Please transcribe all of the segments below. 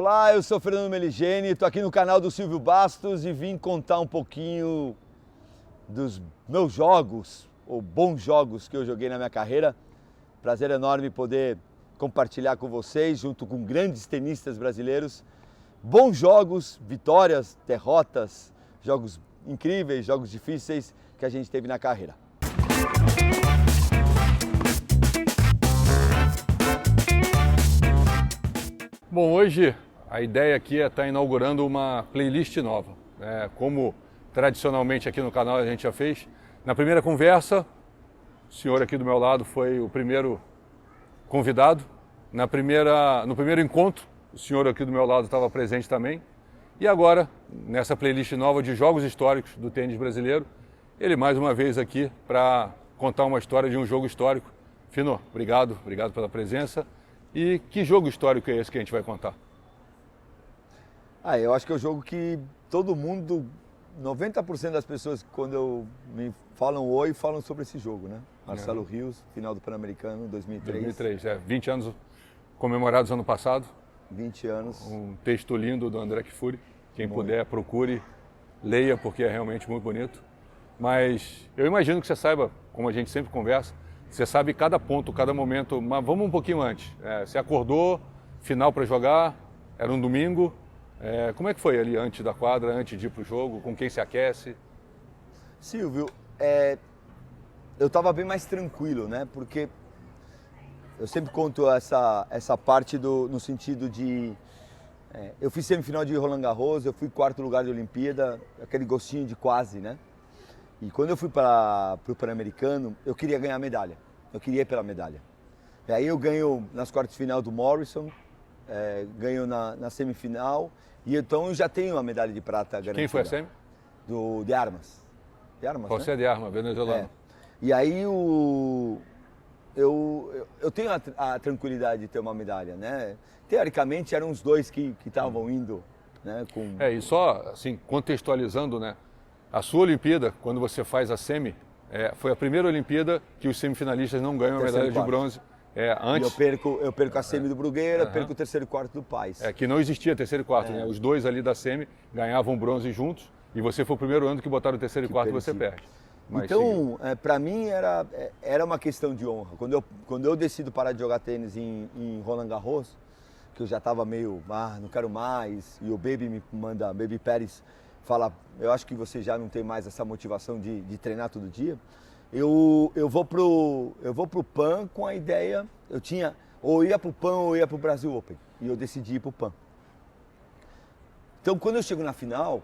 Olá, eu sou Fernando Meligeni, estou aqui no canal do Silvio Bastos e vim contar um pouquinho dos meus jogos, ou bons jogos que eu joguei na minha carreira. Prazer enorme poder compartilhar com vocês, junto com grandes tenistas brasileiros, bons jogos, vitórias, derrotas, jogos incríveis, jogos difíceis que a gente teve na carreira. Bom, hoje a ideia aqui é estar inaugurando uma playlist nova. Como tradicionalmente aqui no canal a gente já fez. Na primeira conversa, o senhor aqui do meu lado foi o primeiro convidado. No primeiro encontro, o senhor aqui do meu lado estava presente também. E agora, nessa playlist nova de jogos históricos do tênis brasileiro, ele mais uma vez aqui para contar uma história de um jogo histórico. Fino, obrigado pela presença. E que jogo histórico é esse que a gente vai contar? Eu acho que é o jogo que todo mundo, 90% das pessoas quando me falam oi, falam sobre esse jogo, né? Marcelo Rios, final do Pan-Americano, 2003. 2003, 20 anos comemorados ano passado. 20 anos. Um texto lindo do André Kfouri. Quem puder, procure, leia, porque é realmente muito bonito. Mas eu imagino que você saiba, como a gente sempre conversa, você sabe cada ponto, cada momento, mas vamos um pouquinho antes. Você acordou, final para jogar, era um domingo. Como é que foi ali antes da quadra, antes de ir para o jogo, com quem se aquece? Silvio, eu estava bem mais tranquilo, né? Porque eu sempre conto essa parte no sentido de... eu fiz semifinal de Roland Garros, eu fui quarto lugar de Olimpíada, aquele gostinho de quase, né? E quando eu fui para o Pan-Americano, eu queria ganhar a medalha. Eu queria ir pela medalha. E aí eu ganho nas quartas de final do Morrison, ganho na semifinal, e então eu já tenho a medalha de prata garantida. Quem foi a semi? De Armas. De Armas, José né? de Armas, venezuelano. E aí eu tenho a tranquilidade de ter uma medalha, né? Teoricamente eram os dois que estavam indo, né? E só assim, contextualizando, né? A sua Olimpíada, quando você faz a semi, foi a primeira Olimpíada que os semifinalistas não ganham a medalha de bronze. Antes... E eu perco a semi do Brugueira, perco o terceiro e quarto do Paes. Que não existia terceiro e quarto, né? Os dois ali da semi ganhavam bronze juntos e você foi o primeiro ano que botaram o terceiro e quarto e você perde. Mas então, para mim era uma questão de honra. Quando eu decido parar de jogar tênis em Roland Garros, que eu já estava meio, não quero mais, e o Baby Pérez fala, eu acho que você já não tem mais essa motivação de treinar todo dia. Eu vou pro PAN com a ideia, eu tinha, ou ia pro PAN ou ia pro Brasil Open, e eu decidi ir pro PAN. Então quando eu chego na final,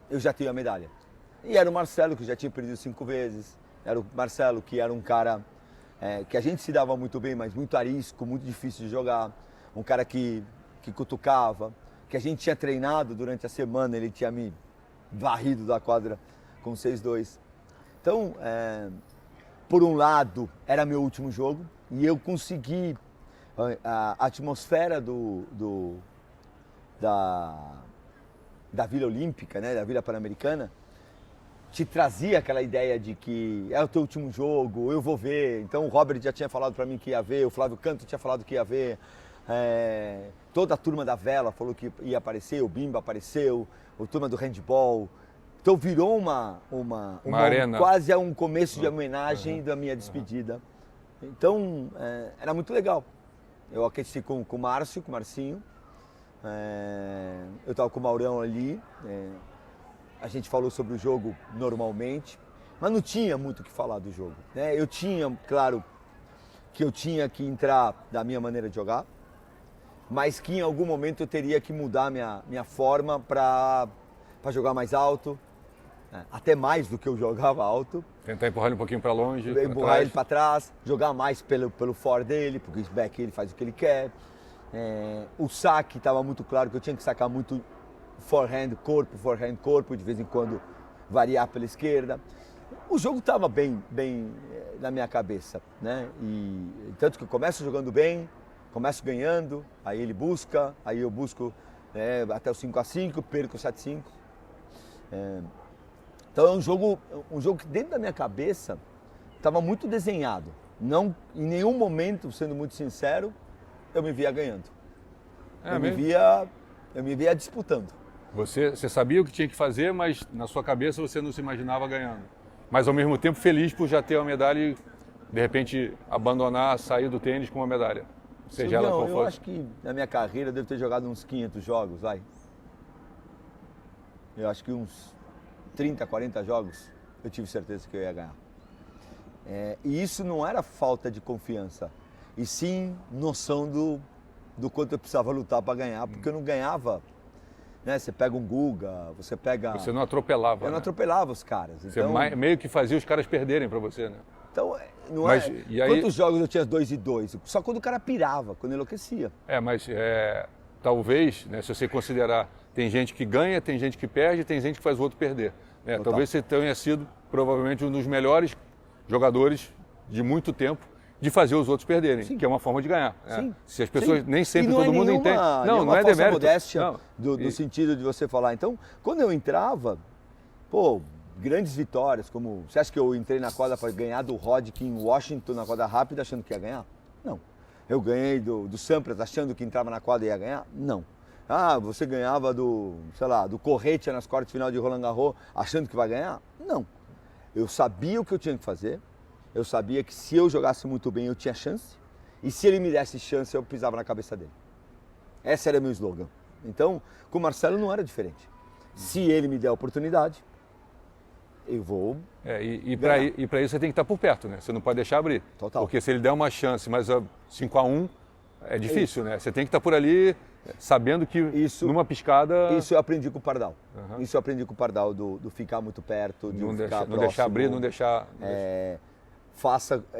eu já tenho a medalha. E era o Marcelo, que já tinha perdido 5 vezes, era o Marcelo, que era um cara que a gente se dava muito bem, mas muito arisco, muito difícil de jogar, um cara que cutucava, que a gente tinha treinado durante a semana, ele tinha me varrido da quadra com 6-2. Então, por um lado, era meu último jogo e eu consegui a atmosfera da Vila Olímpica, né, da Vila Pan-Americana, te trazia aquela ideia de que é o teu último jogo, eu vou ver. Então o Robert já tinha falado para mim que ia ver, o Flávio Canto tinha falado que ia ver. Toda a turma da vela falou que ia aparecer, o Bimba apareceu, a turma do handball. Então virou uma arena. Quase um começo de homenagem da minha despedida. Então era muito legal. Eu aqueci com o Márcio, com o Marcinho. Eu estava com o Maurão ali. A gente falou sobre o jogo normalmente, mas não tinha muito o que falar do jogo, né? Eu tinha, claro, que eu tinha que entrar da minha maneira de jogar, mas que em algum momento eu teria que mudar minha forma para jogar mais alto, até mais do que eu jogava alto. Tentar empurrar ele um pouquinho para longe, empurrar ele para trás, jogar mais pelo fore dele, porque o back ele faz o que ele quer. O saque estava muito claro que eu tinha que sacar muito forehand, corpo, de vez em quando variar pela esquerda. O jogo estava bem na minha cabeça, né? E tanto que eu começo jogando bem, começo ganhando, aí ele busca, aí eu busco até o 5-5, perco o 7-5. Então é um jogo que dentro da minha cabeça estava muito desenhado. Não, em nenhum momento, sendo muito sincero, eu me via ganhando. Eu me via disputando. Você sabia o que tinha que fazer, mas na sua cabeça você não se imaginava ganhando. Mas ao mesmo tempo feliz por já ter uma medalha e de repente abandonar, sair do tênis com uma medalha. Seja ela qual for. Eu acho que na minha carreira eu devo ter jogado uns 500 jogos, vai. Eu acho que uns 30, 40 jogos eu tive certeza que eu ia ganhar. E isso não era falta de confiança, e sim noção do quanto eu precisava lutar para ganhar, porque eu não ganhava. Né? Você pega um Guga, você pega... Você não atropelava, Eu não atropelava os caras. Você meio que fazia os caras perderem para você, né? Então, não mas, é... E aí... Quantos jogos eu tinha 2-2? Só quando o cara pirava, quando enlouquecia. Mas talvez, né, se você considerar, tem gente que ganha, tem gente que perde, tem gente que faz o outro perder. Né? Talvez você tenha sido, provavelmente, um dos melhores jogadores de muito tempo de fazer os outros perderem, Sim. que é uma forma de ganhar. Sim. Né? Se as pessoas, Sim. nem sempre não todo mundo entende. Não é demérito. Modéstia do sentido de você falar. Então, quando eu entrava, grandes vitórias, como... Você acha que eu entrei na quadra para ganhar do Roddick em Washington na quadra rápida achando que ia ganhar? Não. Eu ganhei do Sampras achando que entrava na quadra e ia ganhar? Não. Você ganhava do Correia nas quartas de final de Roland Garros achando que vai ganhar? Não. Eu sabia o que eu tinha que fazer. Eu sabia que se eu jogasse muito bem, eu tinha chance. E se ele me desse chance, eu pisava na cabeça dele. Esse era meu slogan. Então, com o Marcelo não era diferente. Se ele me der a oportunidade, eu vou... E para isso você tem que estar por perto, né? Você não pode deixar abrir. Total. Porque se ele der uma chance, mas 5-1, é difícil, né? Você tem que estar por ali, sabendo que numa piscada... Isso eu aprendi com o Pardal. Isso eu aprendi com o Pardal, do ficar muito perto, de não ficar próximo. Não deixar abrir, não deixar...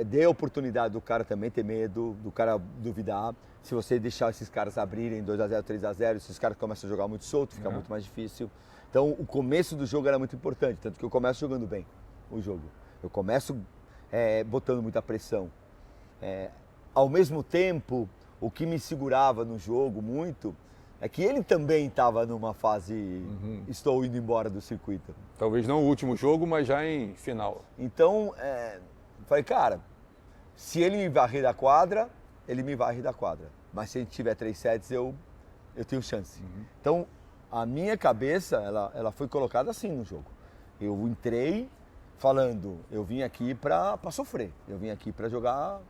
Dê a oportunidade do cara também ter medo, do cara duvidar. Se você deixar esses caras abrirem 2-0, 3-0, esses caras começam a jogar muito solto, fica muito mais difícil. Então, o começo do jogo era muito importante, tanto que eu começo jogando bem o jogo. Eu começo botando muita pressão. Ao mesmo tempo, o que me segurava no jogo muito é que ele também estava numa fase estou indo embora do circuito. Talvez não o último jogo, mas já em final. Então, falei, cara, se ele me varrer da quadra, ele me varre da quadra. Mas se a gente tiver 3 sets, eu tenho chance. Então, a minha cabeça, ela foi colocada assim no jogo. Eu entrei falando, eu vim aqui para sofrer. Eu vim aqui para jogar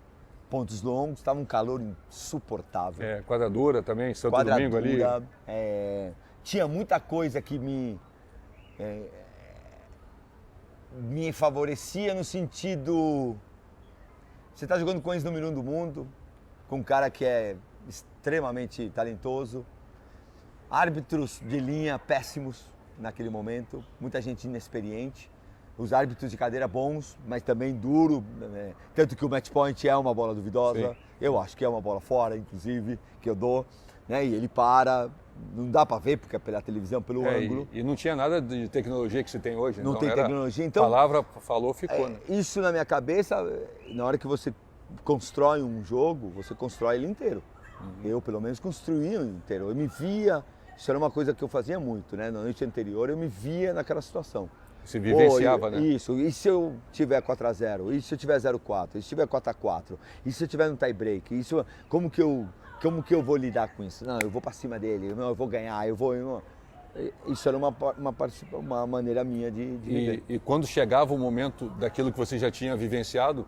pontos longos, estava um calor insuportável. Quadra dura também, Santo Domingo ali. Tinha muita coisa que me favorecia no sentido... Você está jogando com o ex-número 1 do mundo, com um cara que é extremamente talentoso, árbitros de linha péssimos naquele momento, muita gente inexperiente, os árbitros de cadeira bons, mas também duro, né? Tanto que o match point é uma bola duvidosa. Sim. Eu acho que é uma bola fora, inclusive, que eu dou, né? E ele para, não dá para ver porque é pela televisão, pelo ângulo. E não tinha nada de tecnologia que se tem hoje. Não então tem tecnologia, então... A palavra falou, ficou, né? Isso na minha cabeça, na hora que você constrói um jogo, você constrói ele inteiro. Eu, pelo menos, construía ele inteiro. Eu me via, isso era uma coisa que eu fazia muito, né? Na noite anterior, eu me via naquela situação. Se vivenciava, né? Isso. E se eu tiver 4-0? E se eu tiver 0-4? E se tiver 4-4? E se eu tiver no tie break? Como que eu vou lidar com isso? Não, eu vou para cima dele, não, eu vou ganhar, eu vou... Isso era uma maneira minha de viver. E quando chegava o momento daquilo que você já tinha vivenciado,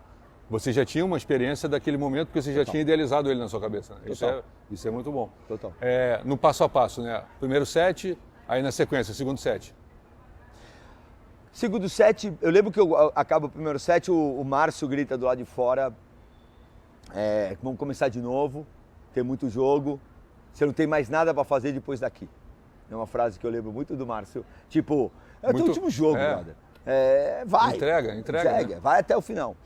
você já tinha uma experiência daquele momento porque você já tinha idealizado ele na sua cabeça. Né? Isso é muito bom. Total. No passo a passo, né? Primeiro set, aí na sequência, segundo set. Segundo set, eu lembro que eu acabo o primeiro set, o Márcio grita do lado de fora, vamos começar de novo, tem muito jogo, você não tem mais nada para fazer depois daqui. É uma frase que eu lembro muito do Márcio, tipo, é o teu último jogo, brother. Vai. Entrega. Né? Vai até o final.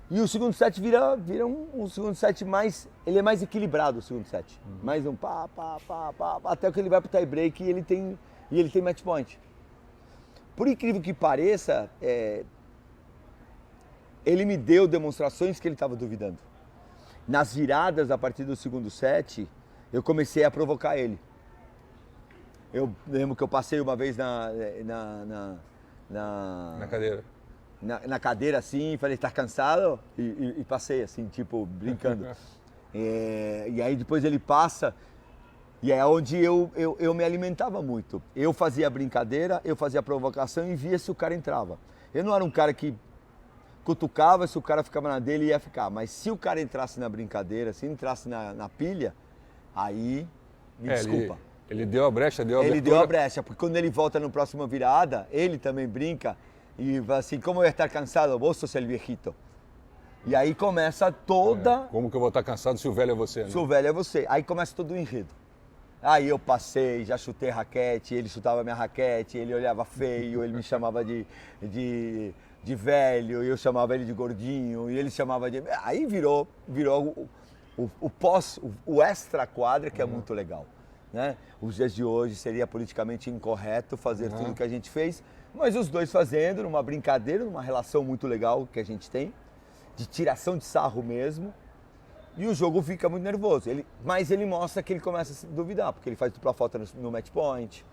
E o segundo set vira um segundo set ele é mais equilibrado, o segundo set. Mais um pá, até que ele vai pro tie break e ele tem match point. Por incrível que pareça, ele me deu demonstrações que ele estava duvidando. Nas viradas, a partir do segundo set, eu comecei a provocar ele. Eu lembro que eu passei uma vez na cadeira. Na cadeira, assim, falei, tá cansado? E passei, assim, tipo, brincando. E aí depois ele passa E é onde eu me alimentava muito. Eu fazia brincadeira, eu fazia provocação e via se o cara entrava. Eu não era um cara que cutucava, se o cara ficava na dele ia ficar. Mas se o cara entrasse na brincadeira, se entrasse na pilha, aí, me desculpa. Ele deu a brecha, deu a Ele abertura. deu a brecha, porque quando ele volta no próximo virada, ele também brinca e fala assim, como eu estar cansado? Vos sos el viejito. E aí começa toda... Como que eu vou estar cansado se o velho é você, né? Se o velho é você. Aí começa todo o enredo. Aí eu passei, já chutei raquete, ele chutava minha raquete, ele olhava feio, ele me chamava de velho, e eu chamava ele de gordinho, e ele chamava de... Aí virou o extra-quadra, que é muito legal. Né? Os dias de hoje seria politicamente incorreto fazer tudo o que a gente fez, mas os dois fazendo, numa brincadeira, numa relação muito legal que a gente tem, de tiração de sarro mesmo. E o jogo fica muito nervoso, mas ele mostra que ele começa a se duvidar, porque ele faz dupla falta no match point,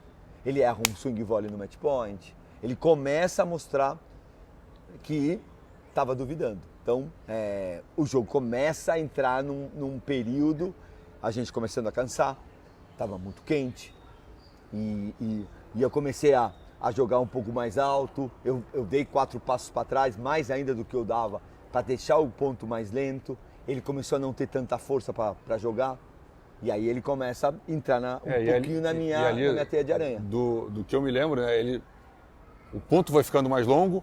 ele erra um swing volley no match point, ele começa a mostrar que estava duvidando. Então, o jogo começa a entrar num período, a gente começando a cansar, estava muito quente, e eu comecei a jogar um pouco mais alto, eu dei 4 passos para trás, mais ainda do que eu dava, para deixar o ponto mais lento. Ele começou a não ter tanta força para jogar. E aí ele começa a entrar pouquinho na minha teia de aranha. Do que eu me lembro, né, o ponto vai ficando mais longo,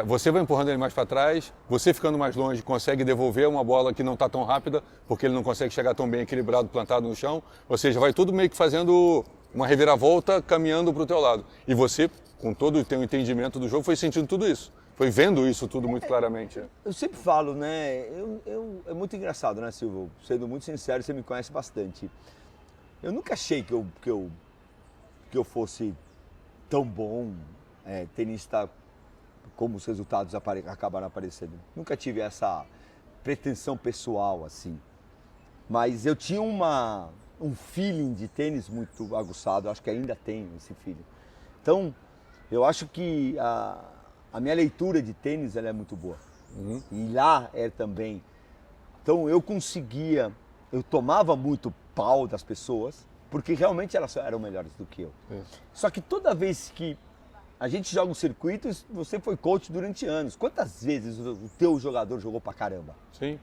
você vai empurrando ele mais para trás, você ficando mais longe consegue devolver uma bola que não está tão rápida, porque ele não consegue chegar tão bem equilibrado, plantado no chão. Ou seja, vai tudo meio que fazendo uma reviravolta, caminhando para o teu lado. E você, com todo o teu entendimento do jogo, foi sentindo tudo isso. Foi vendo isso tudo muito claramente. Eu sempre falo, né? É muito engraçado, né, Silvio? Sendo muito sincero, você me conhece bastante. Eu nunca achei que eu fosse tão bom tenista como os resultados acabaram aparecendo. Nunca tive essa pretensão pessoal, assim. Mas eu tinha um feeling de tênis muito aguçado. Acho que ainda tenho esse feeling. Então, eu acho que a minha leitura de tênis ela é muito boa. E lá também. Então eu tomava muito pau das pessoas, porque realmente elas eram melhores do que eu. Só que toda vez que a gente joga um circuito, você foi coach durante anos. Quantas vezes o teu jogador jogou pra caramba? Sim.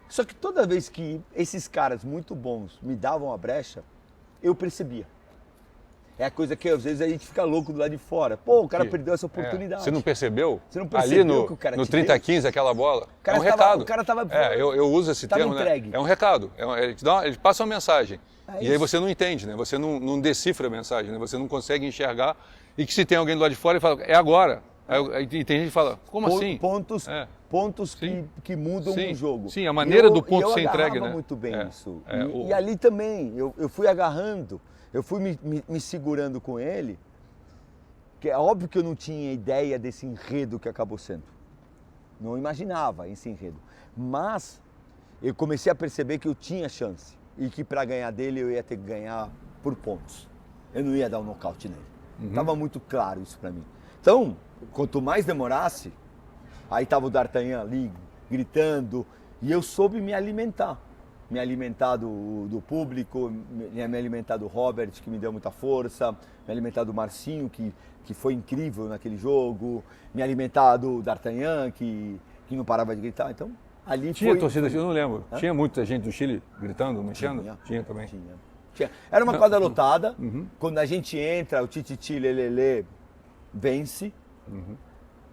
Só que toda vez que esses caras muito bons me davam a brecha, eu percebia. É a coisa que às vezes a gente fica louco do lado de fora. Pô, o cara perdeu essa oportunidade. Você não percebeu? Você não percebeu ali que o cara no 30-15, aquela bola. É um recado. O cara tava... eu uso esse termo, entregue. né? É um recado. Ele passa uma mensagem. E aí você não entende, né? Você não decifra a mensagem, né? Você não consegue enxergar. E que se tem alguém do lado de fora, ele fala, é agora. Aí tem gente que fala, como assim? Pontos que mudam o jogo. Sim, a maneira do ponto ser entregue, né? Eu muito bem isso. E ali também, eu fui agarrando, eu fui me segurando com ele, que é óbvio que eu não tinha ideia desse enredo que acabou sendo. Não imaginava esse enredo. Mas eu comecei a perceber que eu tinha chance e que para ganhar dele eu ia ter que ganhar por pontos. Eu não ia dar um nocaute nele. Tava muito claro isso para mim. Então, quanto mais demorasse, aí tava o D'Artagnan ali gritando e eu soube me alimentar. Me alimentar do público, me alimentar do Robert, que me deu muita força, me alimentar do Marcinho, que foi incrível naquele jogo, me alimentar do D'Artagnan, que não parava de gritar. Então, ali tinha torcida, eu não lembro. Tinha muita gente do Chile gritando, mexendo? Tinha também. Tinha. Era uma quadra lotada. Quando a gente entra, o Tititi Lelele vence.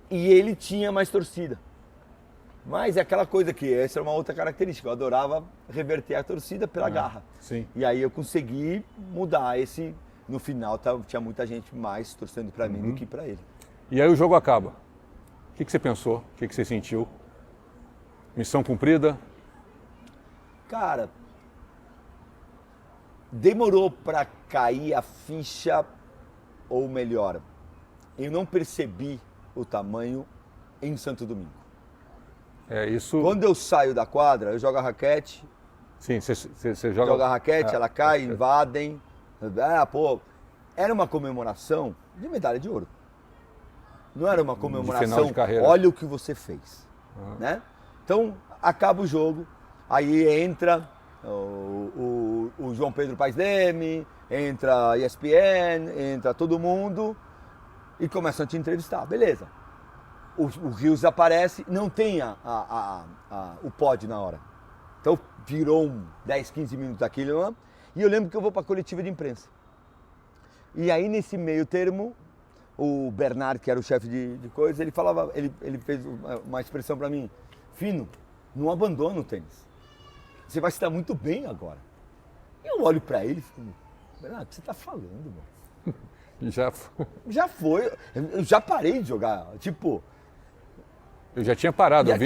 E ele tinha mais torcida. Mas é aquela coisa que essa é uma outra característica. Eu adorava reverter a torcida pela garra. Sim. E aí eu consegui mudar esse. No final tinha muita gente mais torcendo para mim do que para ele. E aí o jogo acaba. O que você pensou? O que você sentiu? Missão cumprida? Cara, demorou para cair a ficha, ou melhor, eu não percebi o tamanho em Santo Domingo. Isso. Quando eu saio da quadra, eu jogo a raquete. Sim, você joga. Joga a raquete, ela cai, invadem. Era uma comemoração de medalha de ouro. Não era uma comemoração, de final de carreira. Olha o que você fez. Né? Então, acaba o jogo, aí entra o João Pedro Paes Leme, entra a ESPN, entra todo mundo e começam a te entrevistar. Beleza. O Rios aparece, não tem o pod na hora. Então virou 10, 15 minutos daquilo lá, e eu lembro que eu vou para a coletiva de imprensa. E aí nesse meio termo, o Bernard, que era o chefe de coisa, ele fez uma expressão para mim: Fino, não abandona o tênis. Você vai se dar muito bem agora. E eu olho para ele e fico: Bernard, o que você está falando, mano? Já foi. Eu já parei de jogar. Tipo... Eu já tinha parado, eu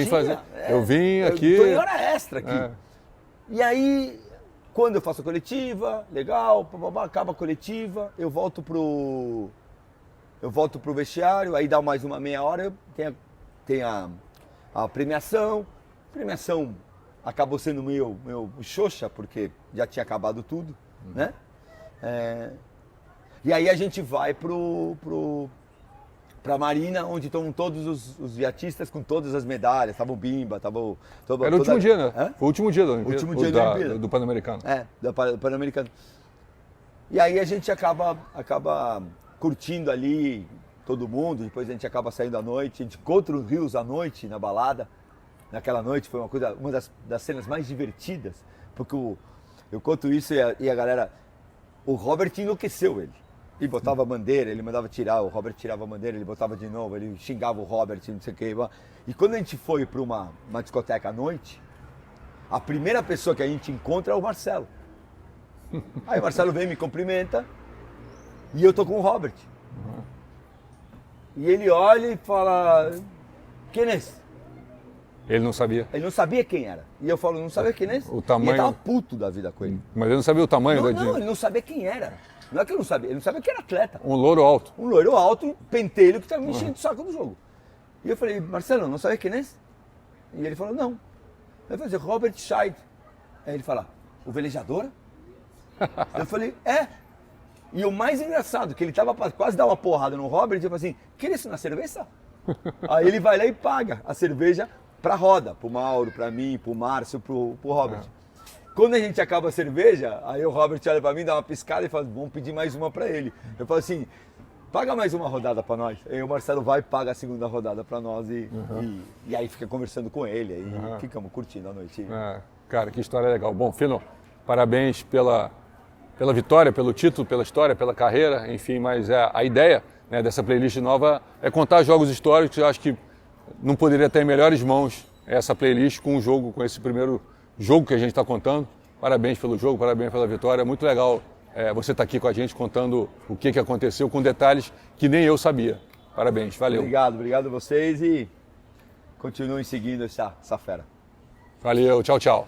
vim aqui... Eu tô em hora extra aqui. E aí, quando eu faço a coletiva, legal, acaba a coletiva, eu volto pro vestiário, aí dá mais uma meia hora, tem a premiação. A premiação acabou sendo meio xoxa, porque já tinha acabado tudo, né? E aí a gente vai pra Marina, onde estão todos os viatistas com todas as medalhas. Tava o Bimba, tava o... Era o último dia, né? Hã? Foi o último dia da Olimpíada. Último dia da Olimpíada. Do Pan-Americano. Do Pan-Americano. E aí a gente acaba curtindo ali todo mundo, depois a gente acaba saindo à noite, a gente encontra o Rios à noite, na balada. Naquela noite foi uma das cenas mais divertidas, porque eu conto isso e a galera... O Robert enlouqueceu ele. E botava a bandeira, ele mandava tirar, o Robert tirava a bandeira, ele botava de novo, ele xingava o Robert, não sei o que. E quando a gente foi para uma discoteca à noite, a primeira pessoa que a gente encontra é o Marcelo. Aí o Marcelo vem, me cumprimenta, e eu tô com o Robert. E ele olha e fala: quem é esse? Ele não sabia. Ele não sabia quem era. E eu falo: não sabia quem é esse? O tamanho... E ele tava puto da vida com ele. Mas ele não sabia o tamanho da... Não, ele não sabia quem era. Não é que eu não sabia, ele não sabia que era atleta. Um louro alto. Um loiro alto, pentelho, que estava me enchendo o saco do jogo. E eu falei: Marcelo, não sabia quem é esse? E ele falou: não. Eu falei: Robert Scheid. Aí ele fala: o velejador? Eu falei: é. E o mais engraçado, que ele tava pra quase dar uma porrada no Robert, eu falei assim: quer isso na cerveja? Aí ele vai lá e paga a cerveja pra roda, pro Mauro, pra mim, pro Márcio, pro Robert. Quando a gente acaba a cerveja, aí o Robert olha pra mim, dá uma piscada e fala: vamos pedir mais uma pra ele. Eu falo assim: paga mais uma rodada pra nós. Aí o Marcelo vai e paga a segunda rodada pra nós e aí fica conversando com ele, aí ficamos curtindo a noite. Cara, que história legal. Bom, Fino, parabéns pela vitória, pelo título, pela história, pela carreira, enfim, mas a ideia, né, dessa playlist nova é contar jogos históricos. Eu acho que não poderia ter em melhores mãos essa playlist com esse primeiro jogo que a gente está contando. Parabéns pelo jogo, parabéns pela vitória. Muito legal você estar aqui com a gente contando o que aconteceu com detalhes que nem eu sabia. Parabéns, valeu. Obrigado a vocês e continuem seguindo essa fera. Valeu, tchau, tchau.